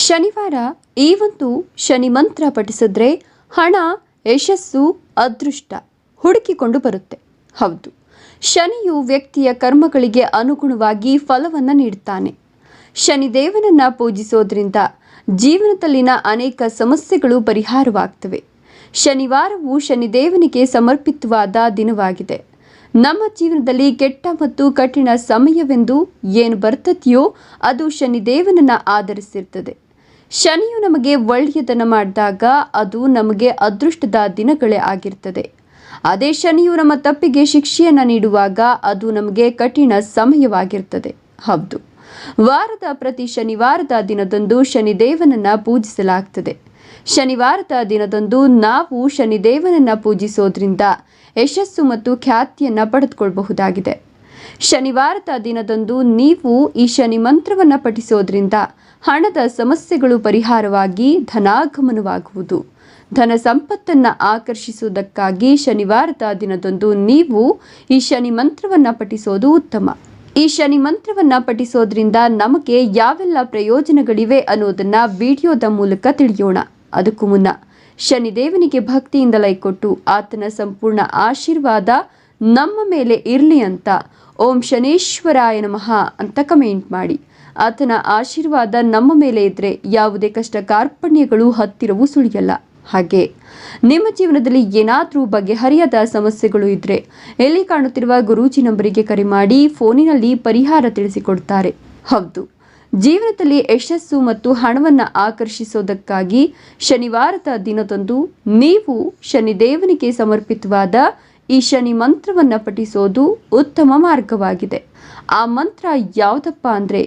ಶನಿವಾರ ಈ ಒಂದು ಶನಿ ಮಂತ್ರ ಪಠಿಸಿದ್ರೆ ಹಣ, ಯಶಸ್ಸು, ಅದೃಷ್ಟ ಹುಡುಕಿಕೊಂಡು ಬರುತ್ತೆ. ಹೌದು, ಶನಿಯು ವ್ಯಕ್ತಿಯ ಕರ್ಮಗಳಿಗೆ ಅನುಗುಣವಾಗಿ ಫಲವನ್ನು ನೀಡುತ್ತಾನೆ. ಶನಿದೇವನನ್ನು ಪೂಜಿಸೋದ್ರಿಂದ ಜೀವನದಲ್ಲಿನ ಅನೇಕ ಸಮಸ್ಯೆಗಳು ಪರಿಹಾರವಾಗ್ತವೆ. ಶನಿವಾರವು ಶನಿದೇವನಿಗೆ ಸಮರ್ಪಿತವಾದ ದಿನವಾಗಿದೆ. ನಮ್ಮ ಜೀವನದಲ್ಲಿ ಕೆಟ್ಟ ಮತ್ತು ಕಠಿಣ ಸಮಯವೆಂದು ಏನು ಬರ್ತದೆಯೋ ಅದು ಶನಿದೇವನನ್ನು ಆಧರಿಸಿರ್ತದೆ. ಶನಿಯು ನಮಗೆ ಒಳ್ಳೆಯದನ್ನು ಮಾಡಿದಾಗ ಅದು ನಮಗೆ ಅದೃಷ್ಟದ ದಿನಗಳೇ ಆಗಿರ್ತದೆ. ಅದೇ ಶನಿಯು ನಮ್ಮ ತಪ್ಪಿಗೆ ಶಿಕ್ಷೆಯನ್ನು ನೀಡುವಾಗ ಅದು ನಮಗೆ ಕಠಿಣ ಸಮಯವಾಗಿರ್ತದೆ. ಹೌದು, ವಾರದ ಪ್ರತಿ ಶನಿವಾರದ ದಿನದಂದು ಶನಿದೇವನನ್ನು ಪೂಜಿಸಲಾಗ್ತದೆ. ಶನಿವಾರದ ದಿನದಂದು ನಾವು ಶನಿದೇವನನ್ನು ಪೂಜಿಸೋದ್ರಿಂದ ಯಶಸ್ಸು ಮತ್ತು ಖ್ಯಾತಿಯನ್ನು ಪಡೆದುಕೊಳ್ಳಬಹುದಾಗಿದೆ. ಶನಿವಾರದ ದಿನದಂದು ನೀವು ಈ ಶನಿ ಮಂತ್ರವನ್ನು ಪಠಿಸೋದ್ರಿಂದ ಹಣದ ಸಮಸ್ಯೆಗಳು ಪರಿಹಾರವಾಗಿ ಧನಾಗಮನವಾಗುವುದು. ಧನ ಸಂಪತ್ತನ್ನು ಆಕರ್ಷಿಸುವುದಕ್ಕಾಗಿ ಶನಿವಾರದ ದಿನದಂದು ನೀವು ಈ ಶನಿ ಮಂತ್ರವನ್ನು ಪಠಿಸೋದು ಉತ್ತಮ. ಈ ಶನಿ ಮಂತ್ರವನ್ನು ಪಠಿಸೋದ್ರಿಂದ ನಮಗೆ ಯಾವೆಲ್ಲ ಪ್ರಯೋಜನಗಳಿವೆ ಅನ್ನೋದನ್ನು ವಿಡಿಯೋದ ಮೂಲಕ ತಿಳಿಯೋಣ. ಅದಕ್ಕೂ ಮುನ್ನ ಶನಿದೇವನಿಗೆ ಭಕ್ತಿಯಿಂದ ಲೈಕ್ ಕೊಟ್ಟು ಆತನ ಸಂಪೂರ್ಣ ಆಶೀರ್ವಾದ ನಮ್ಮ ಮೇಲೆ ಇರಲಿ ಅಂತ ಓಂ ಶನೇಶ್ವರಾಯ ನಮಃ ಅಂತ ಕಮೆಂಟ್ ಮಾಡಿ. ಆತನ ಆಶೀರ್ವಾದ ನಮ್ಮ ಮೇಲೆ ಇದ್ದರೆ ಯಾವುದೇ ಕಷ್ಟ ಕಾರ್ಪಣ್ಯಗಳು ಹತ್ತಿರವೂ ಸುಳಿಯಲ್ಲ. ಹಾಗೆ ನಿಮ್ಮ ಜೀವನದಲ್ಲಿ ಏನಾದರೂ ಬಗೆಹರಿಯದ ಸಮಸ್ಯೆಗಳು ಇದ್ದರೆ ಎಲ್ಲಿ ಕಾಣುತ್ತಿರುವ ಗುರೂಜಿ ನಂಬರಿಗೆ ಕರೆ ಮಾಡಿ ಫೋನಿನಲ್ಲಿ ಪರಿಹಾರ ತಿಳಿಸಿಕೊಡ್ತಾರೆ. ಹೌದು, ಜೀವನದಲ್ಲಿ ಯಶಸ್ಸು ಮತ್ತು ಹಣವನ್ನು ಆಕರ್ಷಿಸೋದಕ್ಕಾಗಿ ಶನಿವಾರದ ದಿನದಂದು ನೀವು ಶನಿದೇವನಿಗೆ ಸಮರ್ಪಿತವಾದ ಈ ಶನಿ ಮಂತ್ರವನ್ನು ಪಠಿಸೋದು ಉತ್ತಮ ಮಾರ್ಗವಾಗಿದೆ. ಆ ಮಂತ್ರ ಯಾವುದಪ್ಪ ಅಂದರೆ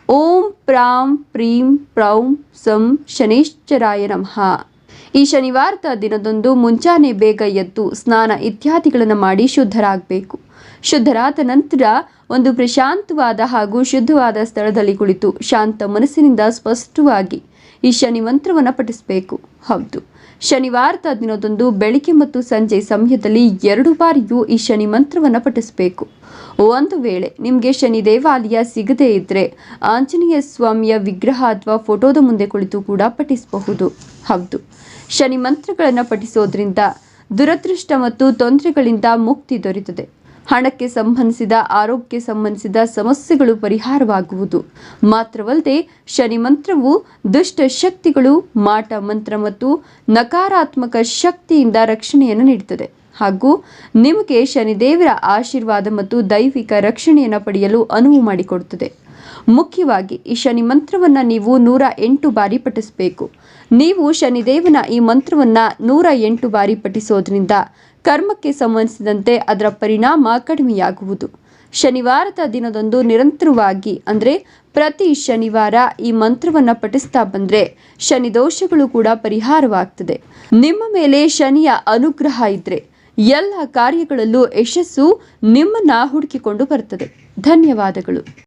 ಓಂ ಪ್ರಾಂ ಪ್ರೀಂ ಪ್ರೌಂ ಸಂ ಶನೇಶ್ವರಾಯ ನಮಃ. ಈ ಶನಿವಾರದ ದಿನದಂದು ಮುಂಜಾನೆ ಬೇಗ ಎದ್ದು ಸ್ನಾನ ಇತ್ಯಾದಿಗಳನ್ನು ಮಾಡಿ ಶುದ್ಧರಾಗಬೇಕು. ಶುದ್ಧರಾದ ನಂತರ ಒಂದು ಪ್ರಶಾಂತವಾದ ಹಾಗೂ ಶುದ್ಧವಾದ ಸ್ಥಳದಲ್ಲಿ ಕುಳಿತು ಶಾಂತ ಮನಸ್ಸಿನಿಂದ ಸ್ಪಷ್ಟವಾಗಿ ಈ ಶನಿ ಮಂತ್ರವನ್ನು ಪಠಿಸಬೇಕು. ಹೌದು, ಶನಿವಾರದ ದಿನದಂದು ಬೆಳಿಗ್ಗೆ ಮತ್ತು ಸಂಜೆ ಸಮಯದಲ್ಲಿ 2 ಬಾರಿಯೂ ಈ ಶನಿ ಮಂತ್ರವನ್ನು ಪಠಿಸಬೇಕು. ಒಂದು ವೇಳೆ ನಿಮಗೆ ಶನಿ ದೇವಾಲಯ ಸಿಗದೇ ಇದ್ದರೆ ಆಂಜನೇಯ ಸ್ವಾಮಿಯ ವಿಗ್ರಹ ಅಥವಾ ಫೋಟೋದ ಮುಂದೆ ಕುಳಿತು ಕೂಡ ಪಠಿಸಬಹುದು. ಹೌದು, ಶನಿ ಮಂತ್ರಗಳನ್ನು ಪಠಿಸೋದ್ರಿಂದ ದುರದೃಷ್ಟ ಮತ್ತು ತೊಂದರೆಗಳಿಂದ ಮುಕ್ತಿ ದೊರೆಯುತ್ತದೆ. ಹಣಕ್ಕೆ ಸಂಬಂಧಿಸಿದ, ಆರೋಗ್ಯಕ್ಕೆ ಸಂಬಂಧಿಸಿದ ಸಮಸ್ಯೆಗಳು ಪರಿಹಾರವಾಗುವುದು ಮಾತ್ರವಲ್ಲದೆ ಶನಿ ಮಂತ್ರವು ದುಷ್ಟ ಶಕ್ತಿಗಳು, ಮಾಟ ಮಂತ್ರ ಮತ್ತು ನಕಾರಾತ್ಮಕ ಶಕ್ತಿಯಿಂದ ರಕ್ಷಣೆಯನ್ನು ನೀಡುತ್ತದೆ ಹಾಗೂ ನಿಮಗೆ ಶನಿದೇವರ ಆಶೀರ್ವಾದ ಮತ್ತು ದೈವಿಕ ರಕ್ಷಣೆಯನ್ನು ಪಡೆಯಲು ಅನುವು ಮಾಡಿಕೊಡುತ್ತದೆ. ಮುಖ್ಯವಾಗಿ ಈ ಶನಿ ಮಂತ್ರವನ್ನು ನೀವು 108 ಬಾರಿ ಪಠಿಸಬೇಕು. ನೀವು ಶನಿದೇವನ ಈ ಮಂತ್ರವನ್ನು 108 ಬಾರಿ ಪಠಿಸೋದ್ರಿಂದ ಕರ್ಮಕ್ಕೆ ಸಂಬಂಧಿಸಿದಂತೆ ಅದರ ಪರಿಣಾಮ ಕಡಿಮೆಯಾಗುವುದು. ಶನಿವಾರದ ದಿನದಂದು ನಿರಂತರವಾಗಿ ಅಂದರೆ ಪ್ರತಿ ಶನಿವಾರ ಈ ಮಂತ್ರವನ್ನು ಪಠಿಸ್ತಾ ಬಂದರೆ ಶನಿ ದೋಷಗಳು ಕೂಡ ಪರಿಹಾರವಾಗ್ತದೆ. ನಿಮ್ಮ ಮೇಲೆ ಶನಿಯ ಅನುಗ್ರಹ ಇದ್ದರೆ ಎಲ್ಲ ಕಾರ್ಯಗಳಲ್ಲೂ ಯಶಸ್ಸು ನಿಮ್ಮನ್ನು ಹುಡುಕಿಕೊಂಡು ಬರ್ತದೆ. ಧನ್ಯವಾದಗಳು.